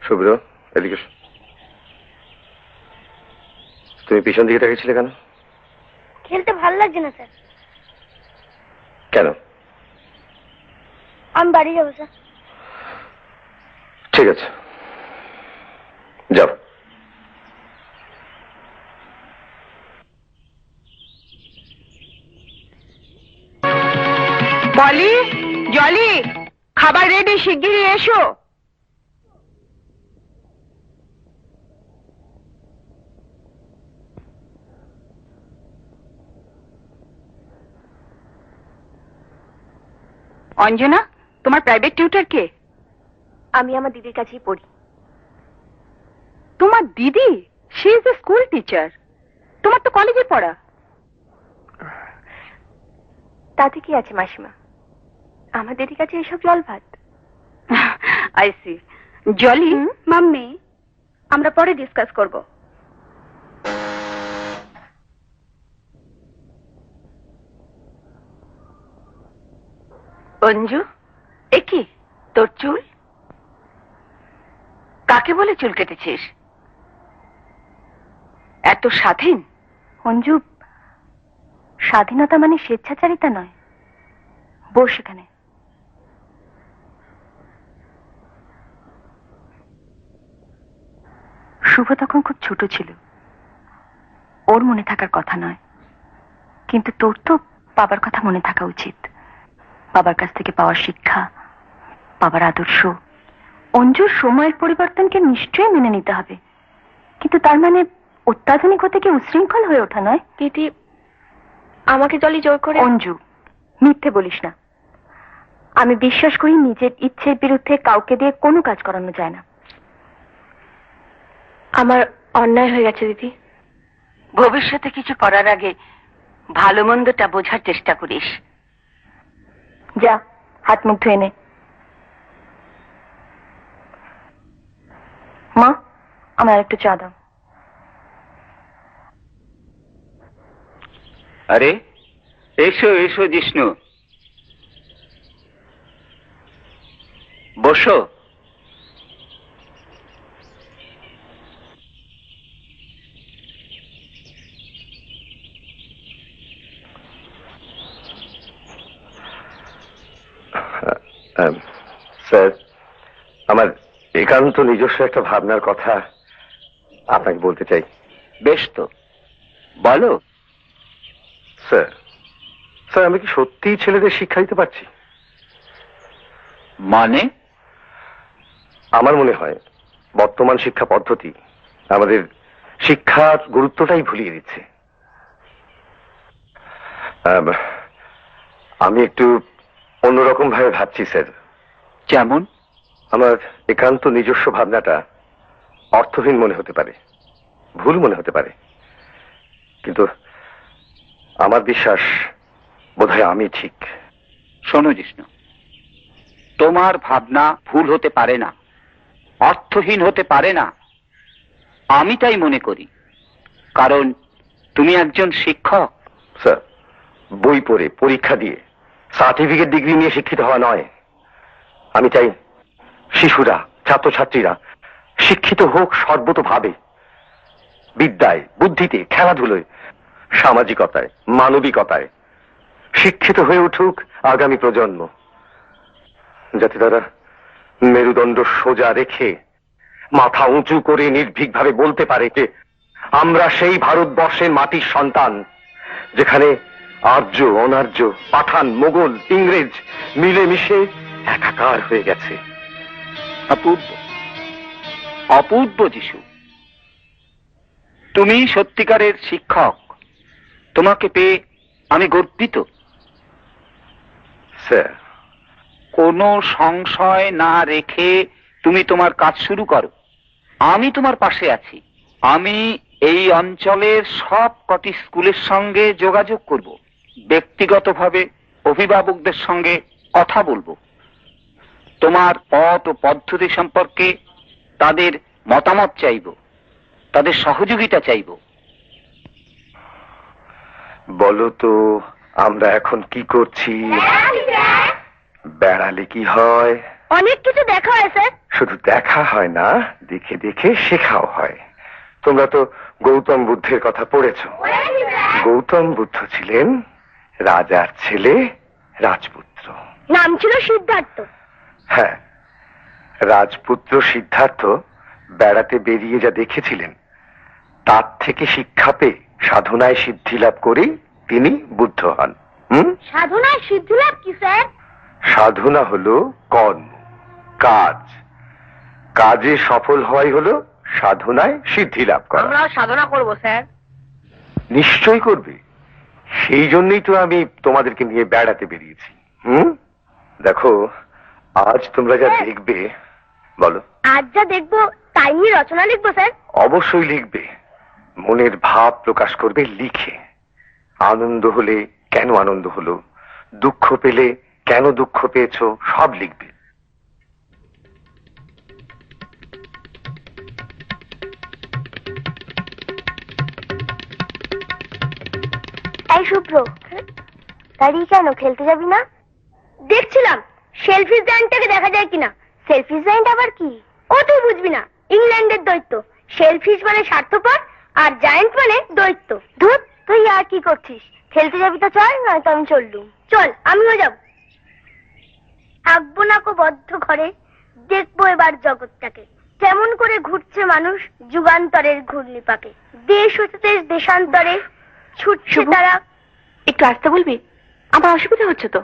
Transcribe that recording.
শুভ্র, এদিকে এসো। তুমি পিছন দিকে তাকিয়েছিলে কেন? খেলতে ভালো লাগছে না স্যার। কেন? আমি বাড়ি যাবো স্যার। ঠিক আছে, যাও। বলি, জলি, খাবার রেডি, শিগগিরই এসো। অঞ্জনা, তোমার প্রাইভেট টিউটর কে? আমি আমার দিদির কাছেই পড়ি। তোমার দিদি? She is a school teacher. তোমার তো কলেজে পড়া। তাতে কি আছে মাসিমা, আমার দিদির কাছে এসব জল ভাত। I C. জলি, মাম্মি, আমরা পরে ডিসকাস করব। অঞ্জু, এ কি তোর চুল? কাকে বলে চুল কেটেছিস? এত স্বাধীন? অঞ্জু, স্বাধীনতা মানে স্বেচ্ছাচারিতা নয়। বস এখানে। শুভ তখন খুব ছোট ছিল, ওর মনে থাকার কথা নয়, কিন্তু তোর তো বাবার কথা মনে থাকা উচিত। বাবার কাছ থেকে পাওয়ার শিক্ষা, বাবার আদর্শ। অঞ্জুর সময়ের পরিবর্তনকে নিশ্চয়ই মেনে নিতে হবে, কিন্তু তার মানে অত্যাধুনিক হতে কি উশৃঙ্খল হয়ে ওঠা নয়। দিদি, আমাকে জলি জোর করে। অঞ্জু, মিথ্যে বলিস না। আমি বিশ্বাস করি নিজের ইচ্ছের বিরুদ্ধে কাউকে দিয়ে কোনো কাজ করানো যায় না। আমার অন্যায় হয়ে গেছে দিদি। ভবিষ্যতে কিছু করার আগে ভালো মন্দটা বোঝার চেষ্টা করিস। যা, হাত মুখ ধুয়ে নে। মা, আমার একটু চা দাও। আরে এসো এসো জিষ্ণু, বসো। স্যার, আমার একান্ত নিজস্ব একটা ভাবনার কথা আপনাকে বলতে চাই। বেশ তো, বলো। স্যার, স্যার, আমি কি সত্যিই ছেলেদের শিক্ষা দিতে পারছি? মানে? আমার মনে হয় বর্তমান শিক্ষা পদ্ধতি আমাদের শিক্ষার গুরুত্বটাই ভুলিয়ে দিচ্ছে। আমি একটু অন্যরকম ভাবে ভাবছি স্যার। যেমন? আমার একান্ত নিজস্ব ভাবনাটা অর্থহীন মনে হতে পারে, ভুল মনে হতে পারে, কিন্তু আমার বিশ্বাস বোধহয় আমি ঠিক। শোনো জিষ্ণু, তোমার ভাবনা ভুল হতে পারে না, অর্থহীন হতে পারে না, আমি তাই মনে করি। কারণ তুমি একজন শিক্ষক। স্যার, বই পড়ে পরীক্ষা দিয়ে সার্টিফিকেট ডিগ্রি নিয়ে শিক্ষিত হওয়া নয়। আমি চাই শিশুরা, ছাত্রছাত্রীরা শিক্ষিত হোক সর্বতোভাবে, বিদ্যায়, বুদ্ধিতে, খেলাধুলোয়, সামাজিকতায়, মানবিকতায়। শিক্ষিত হয়ে উঠুক আগামী প্রজন্ম, যাতে তারা মেরুদণ্ড সোজা রেখে মাথা উঁচু করে নির্ভীকভাবে বলতে পারে যে আমরা সেই ভারতবর্ষের মাটির সন্তান, যেখানে আর্য, অনার্য, পাঠান, মোগল, ইংরেজ মিলেমিশে একাকার হয়ে গেছে। অপূর্ব, অপূর্ব যিশু। তুমি সত্যিকারের শিক্ষক, তোমাকে পেয়ে আমি গর্বিত। স্যার, কোনো সংশয় না রেখে তুমি তোমার কাজ শুরু করো, আমি তোমার পাশে আছি। আমি এই অঞ্চলের সব কটি স্কুলের সঙ্গে যোগাযোগ করব, ব্যক্তিগতভাবে অভিভাবকদের সঙ্গে কথা বলবো, তোমার পথ ও পদ্ধতি সম্পর্কে তাদের মতামত চাইব, তাদের সহযোগিতা চাইব। বলো তো আমরা এখন কি করছি? বেড়ালে কি হয়? অনেক কিছু দেখা হয় স্যার। শুধু দেখা হয় না, দেখে দেখে শেখাও হয়। তোমরা তো গৌতম বুদ্ধের কথা পড়েছ। গৌতম বুদ্ধ ছিলেন রাজার ছেলে, রাজপুত্র। নাম ছিল সিদ্ধার্থ। হ্যাঁ, রাজপুত্র সিদ্ধার্থ বেড়াতে বেরিয়ে যা দেখেছিলেন তার থেকে শিক্ষা পেয়ে সাধনায় সিদ্ধি লাভ করেই তিনি বুদ্ধ হন। সাধনায় সিদ্ধি লাভ কি স্যার? সাধনা হলো কর্ম, কাজ। কাজে সফল হওয়াই হলো সাধনায় সিদ্ধি লাভ করা। আমরাও সাধনা করব স্যার। নিশ্চয় করবে, সেই জন্যই তো আমি তোমাদেরকে নিয়ে বেড়াতে বেরিয়েছি। দেখো, আজ তোমরা যা দেখবে, বলো। আজ যা দেখবো তাই নিয়ে রচনা লিখবো স্যার? অবশ্যই লিখবে, মনের ভাব প্রকাশ করবে লিখে। আনন্দ হলে কেন আনন্দ হলো, দুঃখ পেলে কেন দুঃখ পেয়েছো, সব লিখবে। এই শুভ্র, দাঁড়িয়ে কেন, খেলতে যাবি না? দেখছিলাম সেলফিশ জায়ান্টটাকে দেখা যায় কিনা। সেলফিশ জায়ান্ট আবার কি? ও তুই বুঝবি না, ইংল্যান্ডের দৈত্য। সেলফিশ মানে স্বার্থপর, আর জায়ান্ট মানে দৈত্য। ধুর, তুই আর কি করছিস? খেলতে যাবি তো চল, নয়তো আমি চললুম। চল, আমিও যাব। থাকবো না কো বদ্ধ ঘরে, দেখবো এবার জগৎটাকে কেমন করে ঘুরছে মানুষ যুগান্তরের ঘূর্ণি পাকে। দেশ হতে দেশ দেশান্তরে ছুটছে তারা। একটু আসতে বলবি? আমার অসুবিধা হচ্ছে তো।